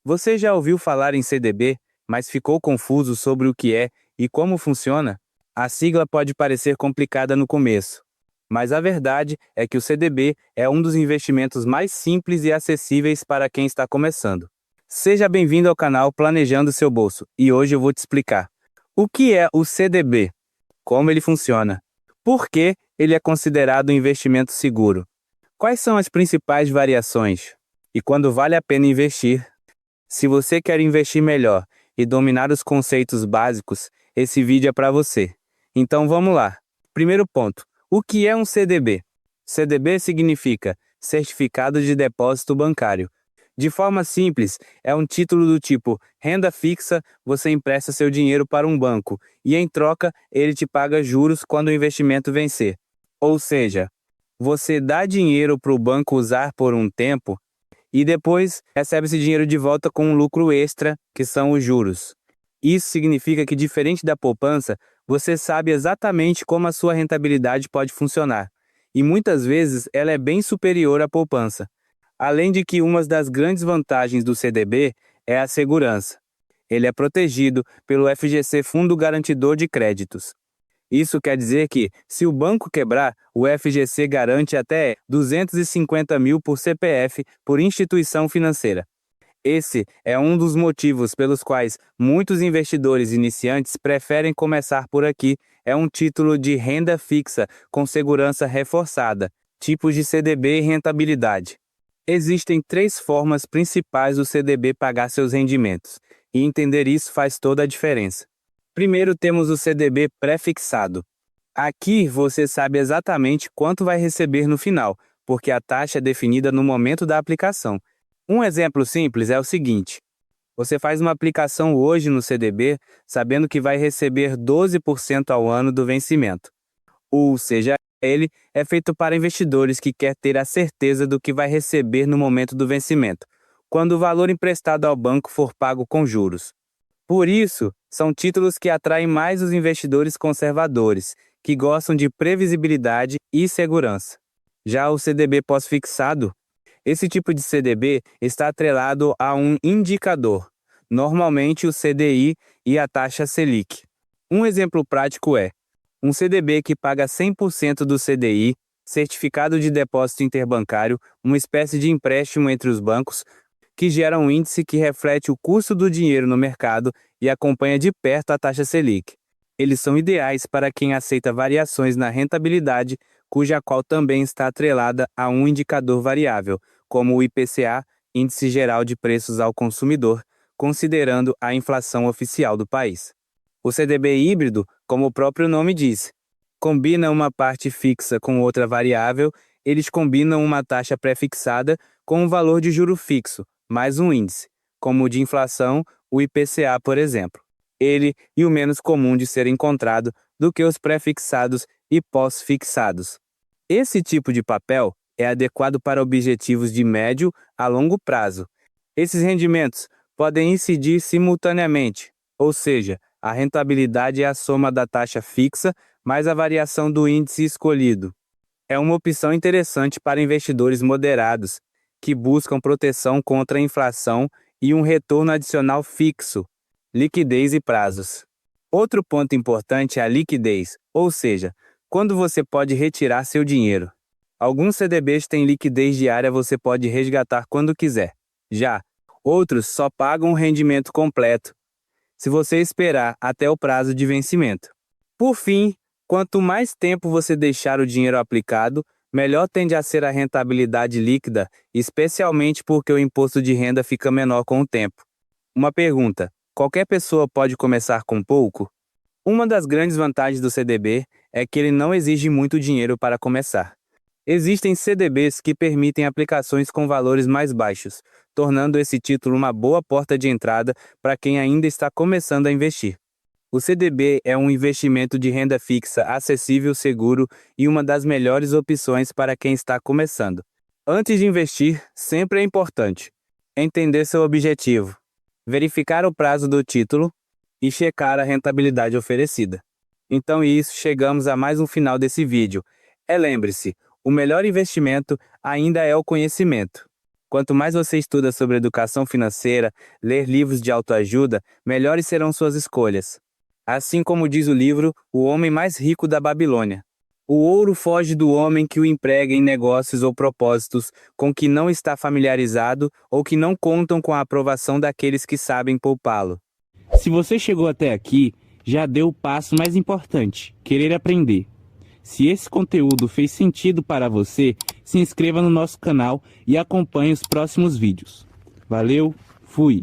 Você já ouviu falar em CDB, mas ficou confuso sobre o que é e como funciona? A sigla pode parecer complicada no começo, mas a verdade é que o CDB é um dos investimentos mais simples e acessíveis para quem está começando. Seja bem-vindo ao canal Planejando Seu Bolso, e hoje eu vou te explicar o que é o CDB, como ele funciona, por que ele é considerado um investimento seguro, quais são as principais variações e quando vale a pena investir. Se você quer investir melhor e dominar os conceitos básicos, esse vídeo é para você. Então vamos lá. Primeiro ponto: o que é um CDB? CDB significa Certificado de Depósito Bancário. De forma simples, é um título do tipo renda fixa, você empresta seu dinheiro para um banco e, em troca, ele te paga juros quando o investimento vencer. Ou seja, você dá dinheiro para o banco usar por um tempo e depois recebe esse dinheiro de volta com um lucro extra, que são os juros. Isso significa que, diferente da poupança, você sabe exatamente como a sua rentabilidade pode funcionar, e muitas vezes ela é bem superior à poupança. Além de que uma das grandes vantagens do CDB é a segurança. Ele é protegido pelo FGC Fundo Garantidor de Créditos. Isso quer dizer que, se o banco quebrar, o FGC garante até 250 mil por CPF por instituição financeira. Esse é um dos motivos pelos quais muitos investidores iniciantes preferem começar por aqui. É um título de renda fixa com segurança reforçada, tipos de CDB e rentabilidade. Existem três formas principais do CDB pagar seus rendimentos, e entender isso faz toda a diferença. Primeiro temos o CDB pré-fixado. Aqui você sabe exatamente quanto vai receber no final, porque a taxa é definida no momento da aplicação. Um exemplo simples é o seguinte: você faz uma aplicação hoje no CDB, sabendo que vai receber 12% ao ano do vencimento. Ou seja, ele é feito para investidores que querem ter a certeza do que vai receber no momento do vencimento, quando o valor emprestado ao banco for pago com juros. Por isso, são títulos que atraem mais os investidores conservadores, que gostam de previsibilidade e segurança. Já o CDB pós-fixado, esse tipo de CDB está atrelado a um indicador, normalmente o CDI e a taxa Selic. Um exemplo prático é um CDB que paga 100% do CDI, Certificado de Depósito Interbancário, uma espécie de empréstimo entre os bancos, que gera um índice que reflete o custo do dinheiro no mercado e acompanha de perto a taxa Selic. Eles são ideais para quem aceita variações na rentabilidade, cuja qual também está atrelada a um indicador variável, como o IPCA, Índice Geral de Preços ao Consumidor, considerando a inflação oficial do país. O CDB híbrido, como o próprio nome diz, combina uma parte fixa com outra variável. Eles combinam uma taxa pré-fixada com um valor de juro fixo, mais um índice, como o de inflação, o IPCA, por exemplo. Ele e o menos comum de ser encontrado do que os pré-fixados e pós-fixados. Esse tipo de papel é adequado para objetivos de médio a longo prazo. Esses rendimentos podem incidir simultaneamente, ou seja, a rentabilidade é a soma da taxa fixa mais a variação do índice escolhido. É uma opção interessante para investidores moderados, que buscam proteção contra a inflação e um retorno adicional fixo, liquidez e prazos. Outro ponto importante é a liquidez, ou seja, quando você pode retirar seu dinheiro. Alguns CDBs têm liquidez diária, você pode resgatar quando quiser. Já outros só pagam o rendimento completo, se você esperar até o prazo de vencimento. Por fim, quanto mais tempo você deixar o dinheiro aplicado, melhor tende a ser a rentabilidade líquida, especialmente porque o imposto de renda fica menor com o tempo. Uma pergunta: qualquer pessoa pode começar com pouco? Uma das grandes vantagens do CDB é que ele não exige muito dinheiro para começar. Existem CDBs que permitem aplicações com valores mais baixos, tornando esse título uma boa porta de entrada para quem ainda está começando a investir. O CDB é um investimento de renda fixa acessível, seguro e uma das melhores opções para quem está começando. Antes de investir, sempre é importante entender seu objetivo, verificar o prazo do título e checar a rentabilidade oferecida. Então chegamos a mais um final desse vídeo. Lembre-se, o melhor investimento ainda é o conhecimento. Quanto mais você estuda sobre educação financeira, ler livros de autoajuda, melhores serão suas escolhas. Assim como diz o livro O Homem Mais Rico da Babilônia. O ouro foge do homem que o emprega em negócios ou propósitos com que não está familiarizado ou que não contam com a aprovação daqueles que sabem poupá-lo. Se você chegou até aqui, já deu o passo mais importante, querer aprender. Se esse conteúdo fez sentido para você, se inscreva no nosso canal e acompanhe os próximos vídeos. Valeu, fui!